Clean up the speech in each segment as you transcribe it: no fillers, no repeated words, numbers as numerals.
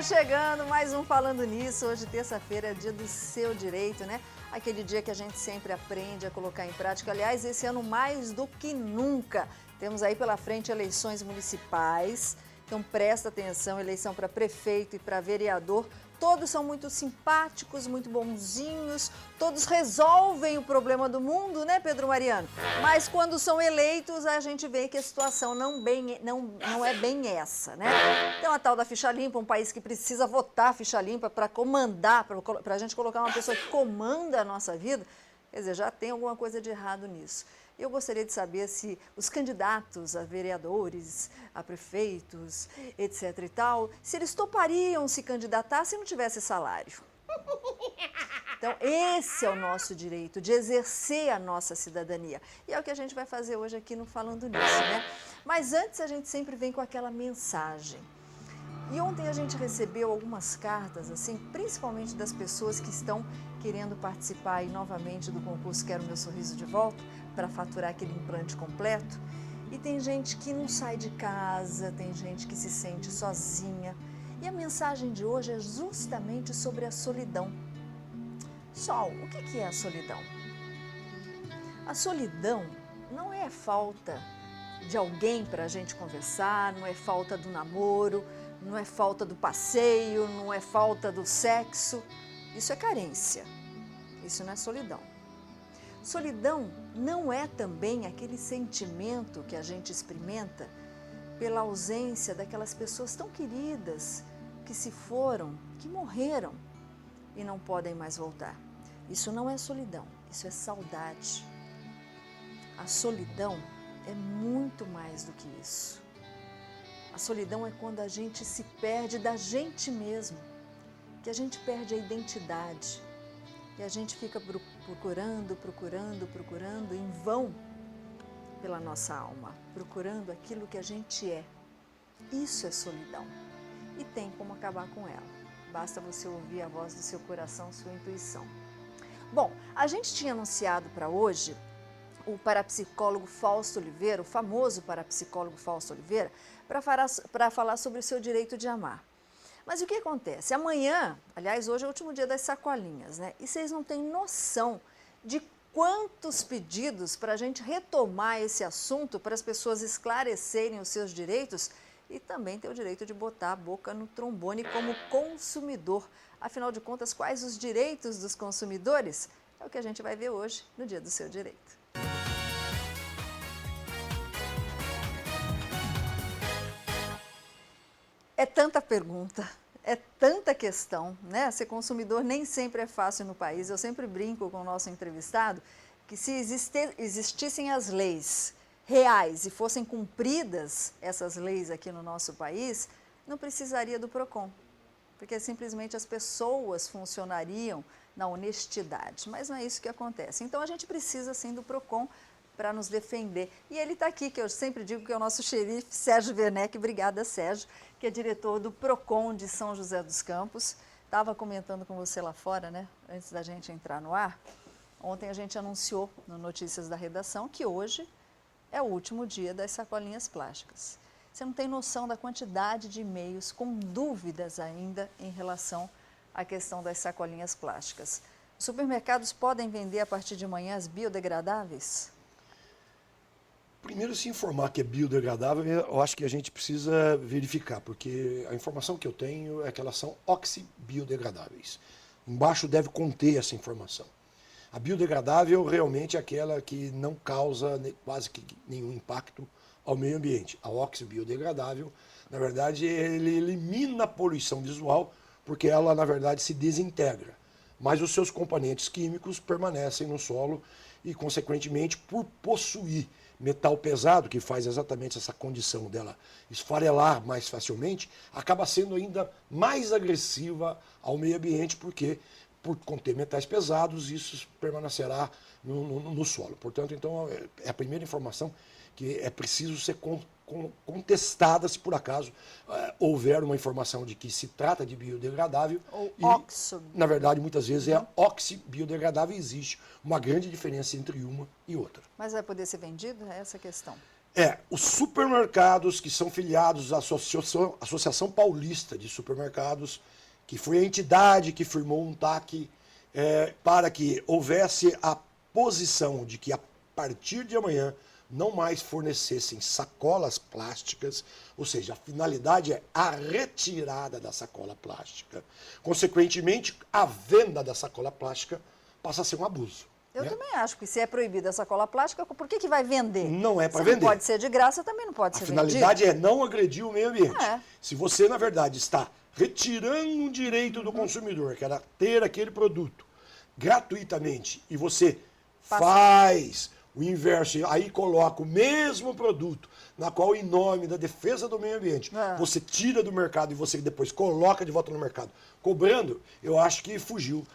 chegando mais um Falando Nisso. Hoje, terça-feira, é dia do seu direito, né? Aquele dia que a gente sempre aprende a colocar em prática. Aliás, esse ano mais do que nunca. Temos aí pela frente eleições municipais. Então, presta atenção, eleição para prefeito e para vereador. Todos são muito simpáticos, muito bonzinhos, todos resolvem o problema do mundo, né, Pedro Mariano? Mas quando são eleitos, a gente vê que a situação não é bem essa, né? Então, a tal da ficha limpa, um país que precisa votar ficha limpa para comandar, para a gente colocar uma pessoa que comanda a nossa vida, quer dizer, já tem alguma coisa de errado nisso. Eu gostaria de saber se os candidatos a vereadores, a prefeitos, etc. e tal, se eles topariam se candidatar se não tivesse salário. Então, esse é o nosso direito, de exercer a nossa cidadania. E é o que a gente vai fazer hoje aqui no Falando Nisso, né? Mas antes, a gente sempre vem com aquela mensagem. E ontem a gente recebeu algumas cartas, assim, principalmente das pessoas que estão querendo participar aí novamente do concurso Quero Meu Sorriso de Volta, para faturar aquele implante completo. E tem gente que não sai de casa, tem gente que se sente sozinha. E a mensagem de hoje é justamente sobre a solidão. Sol, o que é a solidão? A solidão não é falta de alguém para a gente conversar, não é falta do namoro, não é falta do passeio, não é falta do sexo. Isso é carência. Isso não é solidão. Solidão não é também aquele sentimento que a gente experimenta pela ausência daquelas pessoas tão queridas que se foram, que morreram e não podem mais voltar. Isso não é solidão, isso é saudade. A solidão é muito mais do que isso. A solidão é quando a gente se perde da gente mesmo, que a gente perde a identidade e a gente fica procurando em vão pela nossa alma, procurando aquilo que a gente é. Isso é solidão e tem como acabar com ela. Basta você ouvir a voz do seu coração, sua intuição. Bom, a gente tinha anunciado para hoje o parapsicólogo Fausto Oliveira, o famoso parapsicólogo Fausto Oliveira, para falar sobre o seu direito de amar. Mas o que acontece? Amanhã, aliás, hoje é o último dia das sacolinhas, né? E vocês não têm noção de quantos pedidos para a gente retomar esse assunto, para as pessoas esclarecerem os seus direitos e também ter o direito de botar a boca no trombone como consumidor. Afinal de contas, quais os direitos dos consumidores? É o que a gente vai ver hoje no Dia do Seu Direito. É tanta pergunta, é tanta questão, né? Ser consumidor nem sempre é fácil no país. Eu sempre brinco com o nosso entrevistado que se existissem as leis reais e fossem cumpridas essas leis aqui no nosso país, não precisaria do PROCON, porque simplesmente as pessoas funcionariam na honestidade. Mas não é isso que acontece. Então a gente precisa sim do PROCON para nos defender. E ele está aqui, que eu sempre digo que é o nosso xerife, Sérgio Werneck. Obrigada, Sérgio, que é diretor do PROCON de São José dos Campos. Estava comentando com você lá fora, né, antes da gente entrar no ar. Ontem a gente anunciou no Notícias da Redação que hoje é o último dia das sacolinhas plásticas. Você não tem noção da quantidade de e-mails com dúvidas ainda em relação à questão das sacolinhas plásticas. Os supermercados podem vender a partir de amanhã as biodegradáveis? Primeiro, se informar que é biodegradável, eu acho que a gente precisa verificar, porque a informação que eu tenho é que elas são oxibiodegradáveis. Embaixo deve conter essa informação. A biodegradável realmente é aquela que não causa quase que nenhum impacto ao meio ambiente. A oxibiodegradável, na verdade, ele elimina a poluição visual, porque ela, na verdade, se desintegra. Mas os seus componentes químicos permanecem no solo e, consequentemente, por possuir metal pesado, que faz exatamente essa condição dela esfarelar mais facilmente, acaba sendo ainda mais agressiva ao meio ambiente, porque por conter metais pesados, isso permanecerá no solo. Portanto, então, é a primeira informação que é preciso ser contestada se por acaso houver uma informação de que se trata de biodegradável. Ou na verdade, muitas vezes é oxibiodegradável e existe uma grande diferença entre uma e outra. Mas vai poder ser vendido? É essa a questão. Os supermercados que são filiados à Associação Paulista de Supermercados, que foi a entidade que firmou um TAC para que houvesse a posição de que a partir de amanhã não mais fornecessem sacolas plásticas, ou seja, a finalidade é a retirada da sacola plástica. Consequentemente, a venda da sacola plástica passa a ser um abuso. Eu também acho que se é proibida a sacola plástica, por que vai vender? Não é para vender. vender. Não pode ser de graça, também não pode ser vendido. A finalidade é não agredir o meio ambiente. Se você, na verdade, está retirando um direito do consumidor, que era ter aquele produto gratuitamente, e você faz o inverso, aí coloca o mesmo produto, na qual, em nome da defesa do meio ambiente, você tira do mercado e você depois coloca de volta no mercado, cobrando, eu acho que fugiu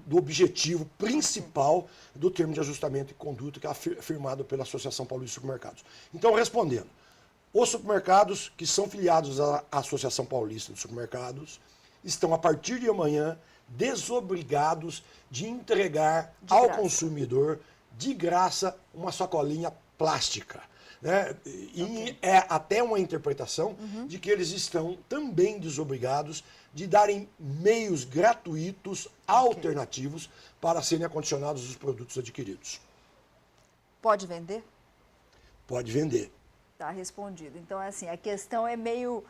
do objetivo principal do termo de ajustamento e conduta que é firmado pela Associação Paulista de Supermercados. Então, respondendo, os supermercados que são filiados à Associação Paulista de Supermercados estão, a partir de amanhã, desobrigados de entregar ao consumidor, de graça, uma sacolinha plástica. Né? E é até uma interpretação de que eles estão também desobrigados de darem meios gratuitos, alternativos, para serem acondicionados os produtos adquiridos. Pode vender? Pode vender. Está respondido. Então, assim, a questão é meio...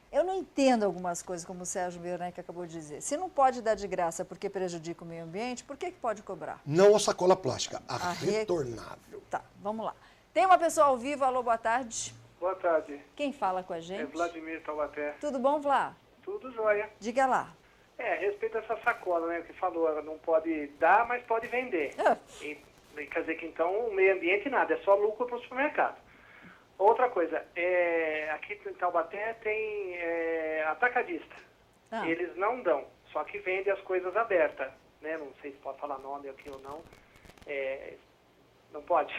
Eu não entendo algumas coisas, como o Sérgio Werneck acabou de dizer. Se não pode dar de graça porque prejudica o meio ambiente, por que pode cobrar? Não a sacola plástica, a retornável. Tá, vamos lá. Tem uma pessoa ao vivo, alô, boa tarde. Boa tarde. Quem fala com a gente? É Vladimir Taubaté. Tudo bom, Vlá? Tudo jóia. Diga lá. A respeito dessa sacola, né, que falou, ela não pode dar, mas pode vender. E quer dizer que então o meio ambiente nada, é só lucro para o supermercado. Outra coisa, aqui em Taubaté tem atacadista. Eles não dão, só que vende as coisas abertas, né? Não sei se pode falar nome aqui ou não. Não pode?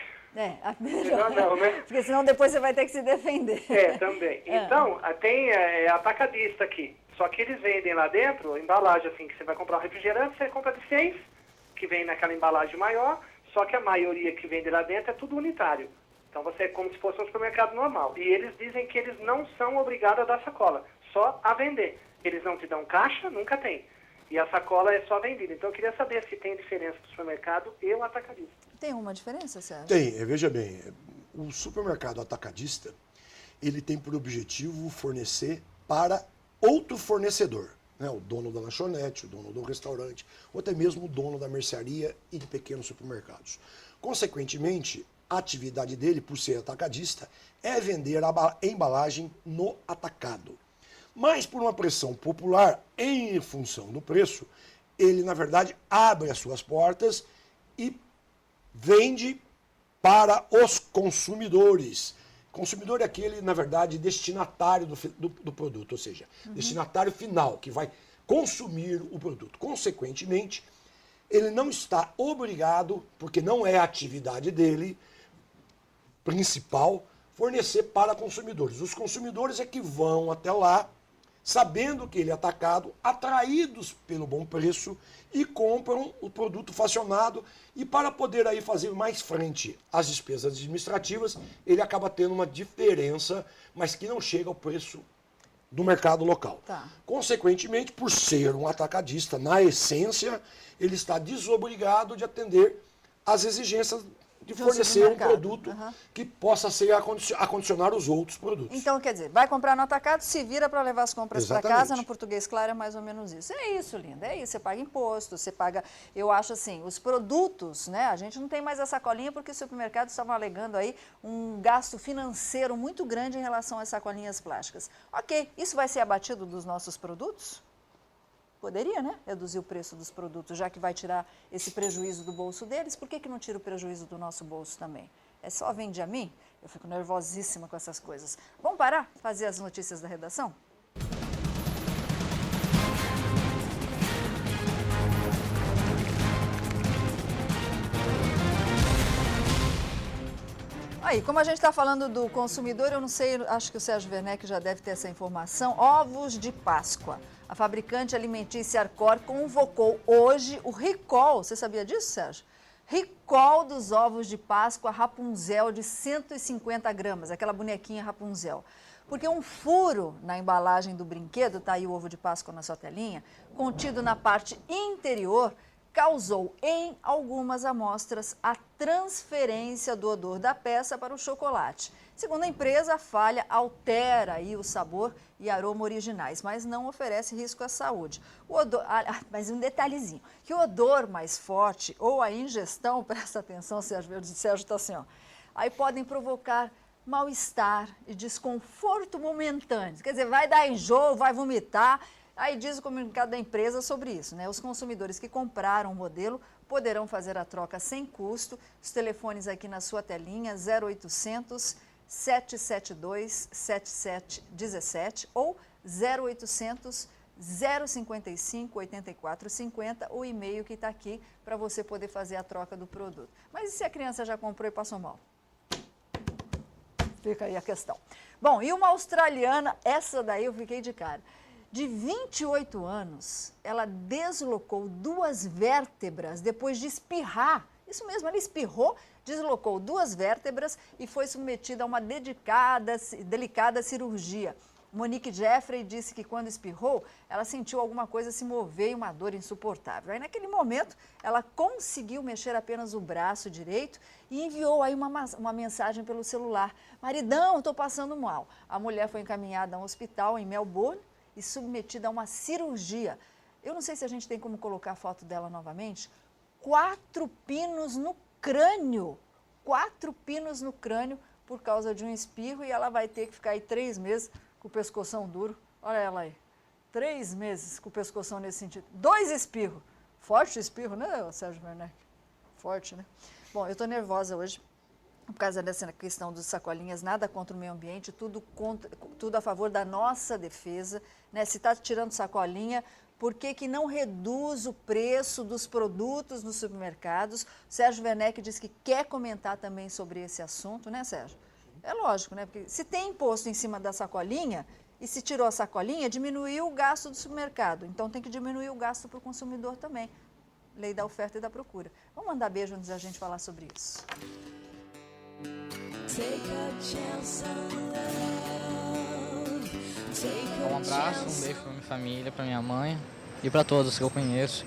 Melhor. Não, né? Porque senão depois você vai ter que se defender. Também. Então, tem atacadista aqui. Só que eles vendem lá dentro, embalagem assim, que você vai comprar um refrigerante, você compra de 6, que vem naquela embalagem maior, só que a maioria que vende lá dentro é tudo unitário. Então você é como se fosse um supermercado normal. E eles dizem que eles não são obrigados a dar sacola, só a vender. Eles não te dão caixa, nunca tem. E a sacola é só vendida. Então eu queria saber se tem diferença do supermercado e o atacadista. Tem uma diferença, Sérgio? Tem, veja bem, o supermercado atacadista, ele tem por objetivo fornecer para outro fornecedor, né? O dono da lanchonete, o dono do restaurante, ou até mesmo o dono da mercearia e de pequenos supermercados. Consequentemente, a atividade dele, por ser atacadista, é vender a embalagem no atacado. Mas por uma pressão popular, em função do preço, ele, na verdade, abre as suas portas e vende para os consumidores. Consumidor é aquele, na verdade, destinatário do produto, ou seja, destinatário final, que vai consumir o produto. Consequentemente, ele não está obrigado, porque não é a atividade dele principal, fornecer para consumidores. Os consumidores é que vão até lá, sabendo que ele é atacado, atraídos pelo bom preço e compram o produto fracionado, e para poder aí fazer mais frente às despesas administrativas, ele acaba tendo uma diferença, mas que não chega ao preço do mercado local. Consequentemente, por ser um atacadista, na essência, ele está desobrigado de atender às exigências de fornecer um produto que possa ser acondicionar os outros produtos. Então, quer dizer, vai comprar no atacado, se vira para levar as compras para casa, no português claro é mais ou menos isso. É isso, linda, é isso, você paga imposto, você paga, eu acho assim, os produtos, né, a gente não tem mais a sacolinha porque os supermercados estavam alegando aí um gasto financeiro muito grande em relação às sacolinhas plásticas. Ok, isso vai ser abatido dos nossos produtos? Poderia, né? Reduzir o preço dos produtos, já que vai tirar esse prejuízo do bolso deles. Por que não tira o prejuízo do nosso bolso também? É só vende a mim? Eu fico nervosíssima com essas coisas. Vamos parar? Fazer as notícias da redação? Aí, como a gente está falando do consumidor, eu não sei, acho que o Sérgio Werneck já deve ter essa informação. Ovos de Páscoa. A fabricante alimentícia Arcor convocou hoje o recall. Você sabia disso, Sérgio? Recall dos ovos de Páscoa Rapunzel de 150 gramas, aquela bonequinha Rapunzel. Porque um furo na embalagem do brinquedo, tá aí o ovo de Páscoa na sua telinha, contido na parte interior, causou em algumas amostras a transferência do odor da peça para o chocolate. Segundo a empresa, a falha altera aí o sabor e aroma originais, mas não oferece risco à saúde. O odor, mas um detalhezinho, que o odor mais forte ou a ingestão, presta atenção, Sérgio está assim, ó, aí podem provocar mal-estar e desconforto momentâneos. Quer dizer, vai dar enjoo, vai vomitar. Aí diz o comunicado da empresa sobre isso, né? Os consumidores que compraram o modelo poderão fazer a troca sem custo. Os telefones aqui na sua telinha, 0800 772 7717 ou 0800 055 8450, o e-mail que está aqui para você poder fazer a troca do produto. Mas e se a criança já comprou e passou mal? Fica aí a questão. Bom, e uma australiana, essa daí eu fiquei de cara. De 28 anos, ela deslocou 2 vértebras depois de espirrar. Isso mesmo, ela espirrou, deslocou 2 vértebras e foi submetida a uma delicada cirurgia. Monique Jeffrey disse que quando espirrou, ela sentiu alguma coisa se mover e uma dor insuportável. Aí naquele momento, ela conseguiu mexer apenas o braço direito e enviou aí uma mensagem pelo celular. Maridão, estou passando mal. A mulher foi encaminhada a um hospital em Melbourne e submetida a uma cirurgia. Eu não sei se a gente tem como colocar a foto dela novamente. 4 pinos no crânio. 4 pinos no crânio por causa de um espirro e ela vai ter que ficar aí 3 meses com o pescoção duro. Olha ela aí. 3 meses com o pescoção nesse sentido. 2 espirros. Forte espirro, né, Sérgio Werneck? Forte, né? Bom, eu estou nervosa hoje por causa dessa questão dos sacolinhas, nada contra o meio ambiente, tudo a favor da nossa defesa, né? Se está tirando sacolinha, por que não reduz o preço dos produtos nos supermercados? O Sérgio Werneck disse que quer comentar também sobre esse assunto, né, Sérgio? É lógico, né? Porque se tem imposto em cima da sacolinha e se tirou a sacolinha, diminuiu o gasto do supermercado. Então tem que diminuir o gasto para o consumidor também. Lei da oferta e da procura. Vamos mandar beijo antes da gente falar sobre isso. Um abraço, um beijo pra minha família, pra minha mãe e pra todos que eu conheço.